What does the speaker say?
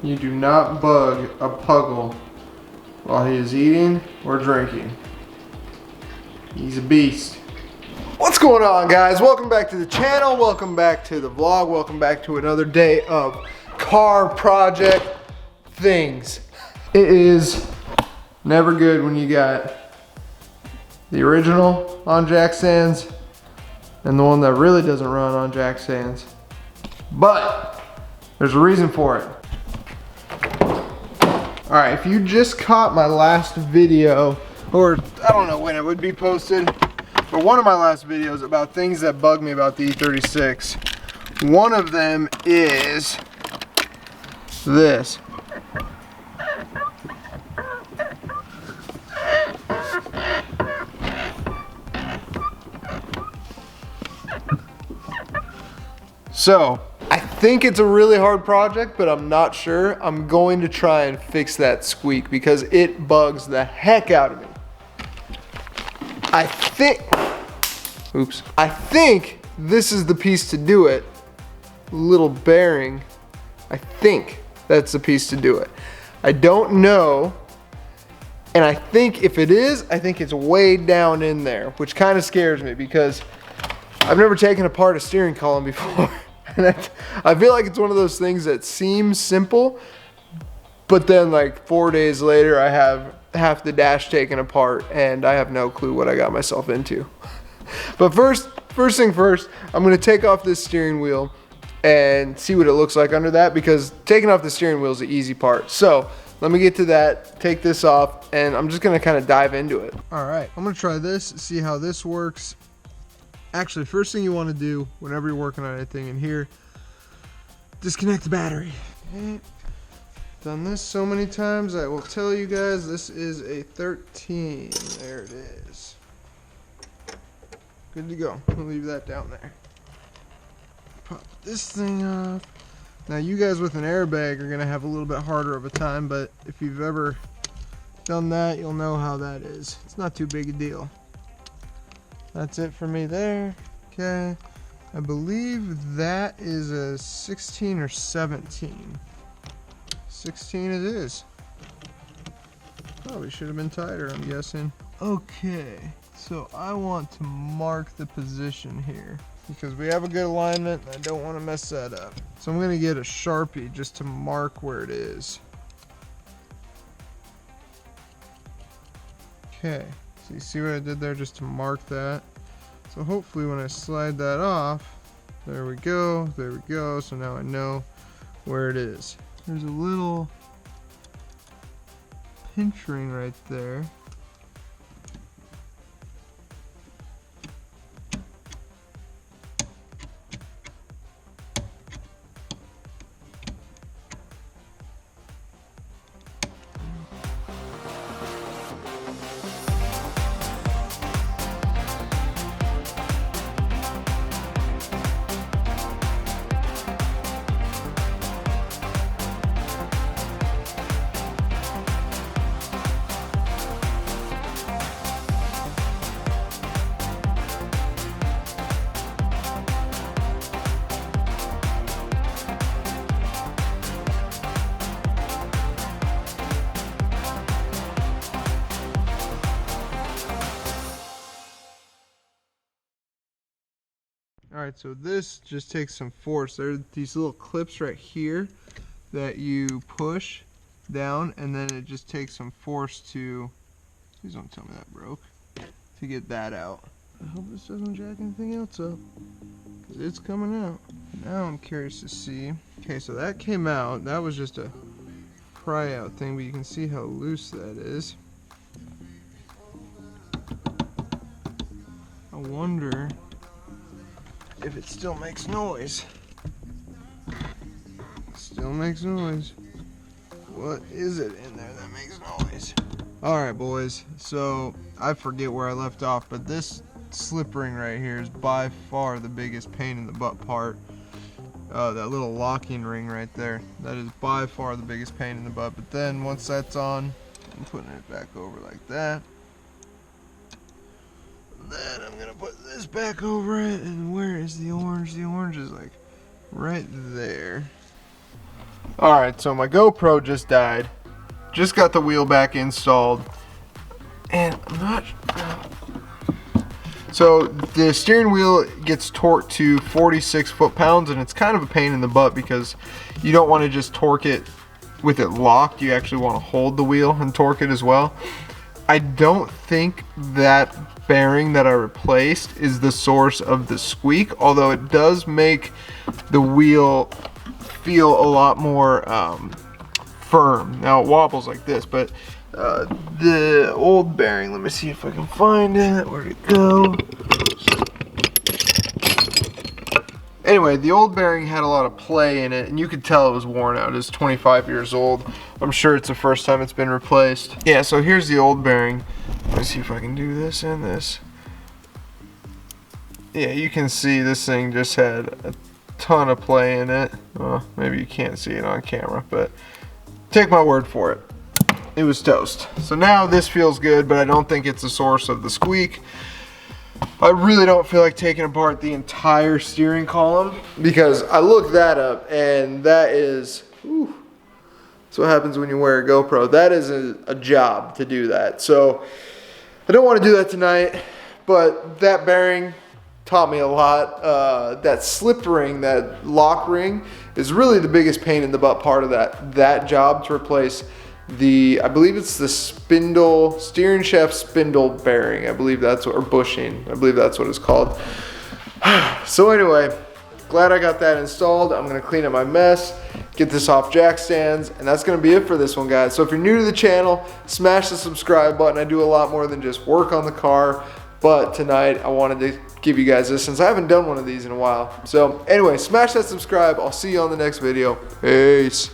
you do not bug a puggle while he is eating or drinking. He's a beast. What's going on, guys? Welcome back to the channel. Welcome back to the vlog. Welcome back to another day of car project things. It is never good when you got the original on jack stands and the one that really doesn't run on jack stands. But there's a reason for it. All right, if you just caught my last video, or I don't know when it would be posted, but one of my last videos about things that bug me about the E36, one of them is this. So, I think it's a really hard project, but I'm not sure. I'm going to try and fix that squeak because it bugs the heck out of me. I think this is the piece to do it. Little bearing. I think that's the piece to do it. I don't know. And I think if it is, I think it's way down in there, which kind of scares me because I've never taken apart a steering column before. And I feel like it's one of those things that seems simple, but then like 4 days later, I have half the dash taken apart and I have no clue what I got myself into. But first thing first, I'm gonna take off this steering wheel and see what it looks like under that, because taking off the steering wheel is the easy part. So let me get to that, take this off, and I'm just gonna kind of dive into it. All right, I'm gonna try this, see how this works. Actually, first thing you want to do whenever you're working on anything in here, disconnect the battery. Okay. Done this so many times, I will tell you guys this is a 13. There it is. Good to go. I'll leave that down there. Pop this thing off. Now you guys with an airbag are gonna have a little bit harder of a time, but if you've ever done that, you'll know how that is. It's not too big a deal. That's it for me there. Okay. I believe that is a 16 or 17. 16 it is. Probably should have been tighter, I'm guessing. Okay, so I want to mark the position here because we have a good alignment and I don't want to mess that up. So I'm gonna get a Sharpie just to mark where it is. Okay. So you see what I did there just to mark that? So hopefully when I slide that off, there we go, so now I know where it is. There's a little pinch ring right there. Alright, so this just takes some force. There are these little clips right here that you push down, and then it just takes some force to, please don't tell me that broke, to get that out. I hope this doesn't jack anything else up, because it's coming out. Now I'm curious to see. Okay, so that came out. That was just a pry out thing, but you can see how loose that is. I wonder if it still makes noise. Still makes noise. What is it in there that makes noise? Alright boys, so I forget where I left off, but this slip ring right here is by far the biggest pain in the butt part. That little locking ring right there, that is by far the biggest pain in the butt. But then once that's on, I'm putting it back over like that. Then I'm gonna put this back over it, and where is the orange? The orange is like right there. Alright, so my GoPro just died. Just got the wheel back installed. And I'm not... So the steering wheel gets torqued to 46 foot-pounds, and it's kind of a pain in the butt because you don't want to just torque it with it locked. You actually want to hold the wheel and torque it as well. I don't think that bearing that I replaced is the source of the squeak, although it does make the wheel feel a lot more firm. Now it wobbles like this, but the old bearing, let me see if I can find it. Where'd it go? Anyway, the old bearing had a lot of play in it, and you could tell it was worn out. It's 25 years old. I'm sure it's the first time it's been replaced. Yeah, so here's the old bearing. Let me see if I can do this and this. Yeah, you can see this thing just had a ton of play in it. Well, maybe you can't see it on camera, but take my word for it. It was toast. So now this feels good, but I don't think it's the source of the squeak. I really don't feel like taking apart the entire steering column because I looked that up, and that is, whew, that's what happens when you wear a GoPro. That is a job to do that. So I don't want to do that tonight, but that bearing taught me a lot. That slip ring, that lock ring, is really the biggest pain in the butt part of that job to replace the, I believe it's the spindle, steering shaft spindle bearing. I believe that's what, or bushing. I believe that's what it's called. So anyway, glad I got that installed. I'm gonna clean up my mess, get this off jack stands, and that's gonna be it for this one, guys. So if you're new to the channel, smash the subscribe button. I do a lot more than just work on the car, but tonight I wanted to give you guys this since I haven't done one of these in a while. So anyway, smash that subscribe. I'll see you on the next video. Peace.